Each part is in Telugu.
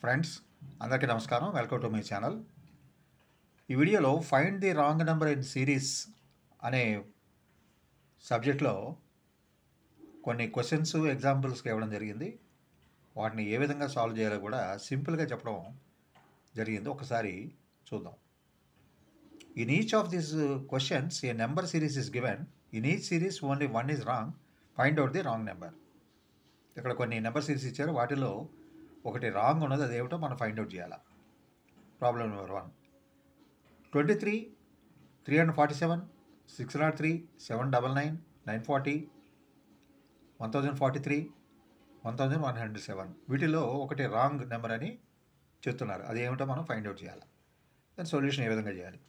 ఫ్రెండ్స్ అందరికీ నమస్కారం. Welcome to my channel. ఈ వీడియోలో find the wrong number in series అనే సబ్జెక్ట్లో కొన్ని క్వశ్చన్స్ ఎగ్జాంపుల్స్కి ఇవ్వడం జరిగింది. వాటిని ఏ విధంగా సాల్వ్ చేయాలో కూడా సింపుల్గా చెప్పడం జరిగింది. ఒకసారి చూద్దాం. In each of these questions A number series is given. In each series only one is wrong. Find out the wrong number. ఇక్కడ కొన్ని నెంబర్ సిరీస్ ఇచ్చారు. వాటిలో ఒకటి రాంగ్ ఉన్నది, అదేమిటో మనం ఫైండ్ అవుట్ చేయాలి. Problem number 1. 23, 347, 603, 799, 940, 1043, 1107. వీటిలో ఒకటి రాంగ్ నెంబర్ అని చెప్తున్నారు. అదేమిటో మనం ఫైండ్ అవుట్ చేయాలి. దాని సొల్యూషన్ ఏ విధంగా చేయాలి?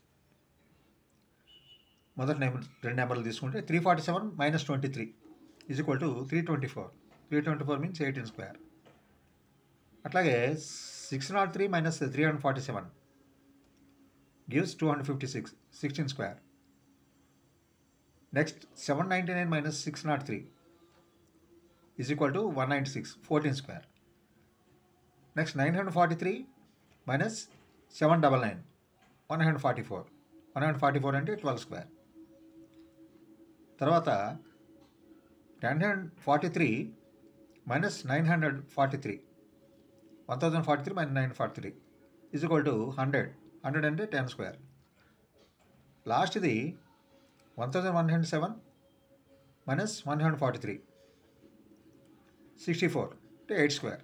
మొదటి నెంబర్, రెండు నెంబర్లు తీసుకుంటే 347 - 23 is equal to 324. 324 means 18 square. అట్లాగే 603 - 347 gives 256, 16 square. Next 799 - 603 is equal to 196, 14 square. Next 943 minus 799, 144. 144 అంటే 12 square. తర్వాత 1043 minus 943, 1043 minus 943 is equal to 100. 100 అంటే 10 స్క్వేర్. లాస్ట్ది 1107 minus 143, 64 అంటే 8 స్క్వేర్.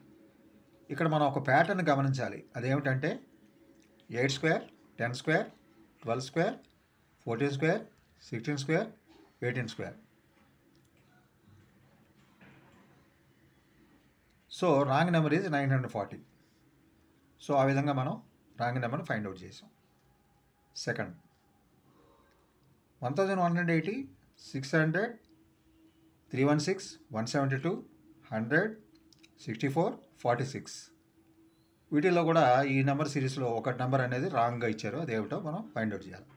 ఇక్కడ మనం ఒక ప్యాటర్న్ గమనించాలి. అదేమిటంటే 8 square, 10 square, 12 square, 14 square, 16 square, 18 square. So wrong number is 940. So ఆ విధంగా మనం రాంగ్ నెంబర్ని ఫైండ్ అవుట్ చేసాం. సెకండ్ 1180, 600, 316, 172, 100, 64, 46. వీటిల్లో కూడా ఈ నెంబర్ సిరీస్లో ఒక నెంబర్ అనేది రాంగ్గా ఇచ్చారు. అదేమిటో మనం ఫైండ్ అవుట్ చేయాలి.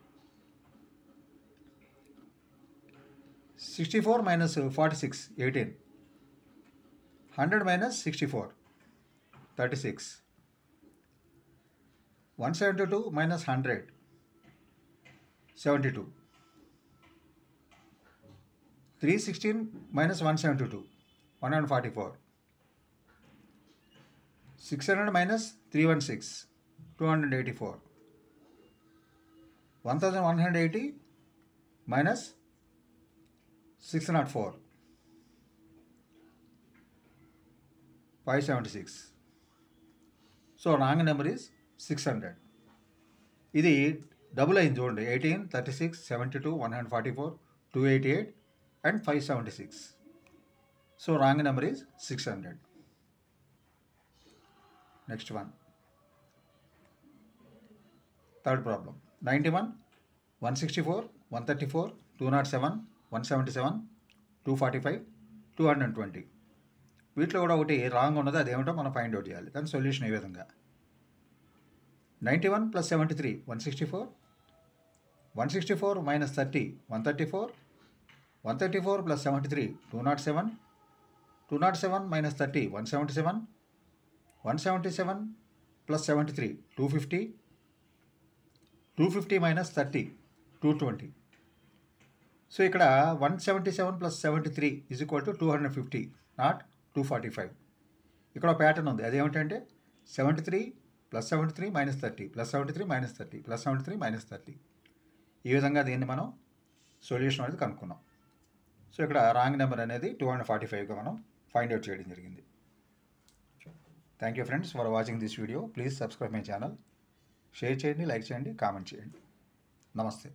64 - 46, 18. 100 - 64, 36. 172 - 100, 72. 316 - 172, 144. 600 - 316, 284. 1180 - 604, 576. So wrong number is 600. ఇది డబుల్ అయింది చూడండి. 18, 36, 72, 144, 288 and 576. So wrong number is 600. Next one, third problem. 91, 164, 134, 207, 177, 245, 220. వీటిలో కూడా ఒకటి రాంగ్ ఉన్నది. అదేమిటో మనం ఫైండ్ అవుట్ చేయాలి. దాని సొల్యూషన్ ఏ విధంగా? 91 + 73, 164. 164 - 30, 134. 134 + 73, 207. 207 - 30, 177. 177 + 73, 250. 250 - 30, 220. సో ఇక్కడ 177 + 73 is equal to 250, నాట్ 245. ఇక్కడ ప్యాటర్న్ ఉంది. అదేమిటంటే 73 + 73 - 30 + 73 - 30 + 73 - 30. ఈ విధంగా దీన్ని మనం సొల్యూషన్ అనేది కనుక్కున్నాం. సో ఇక్కడ రాంగ్ నెంబర్ అనేది 245గా మనం ఫైండ్ అవుట్ చేయడం జరిగింది. Thank you friends for watching this video. Please subscribe my channel. Share చేయండి, లైక్ చేయండి, కామెంట్ చేయండి. నమస్తే.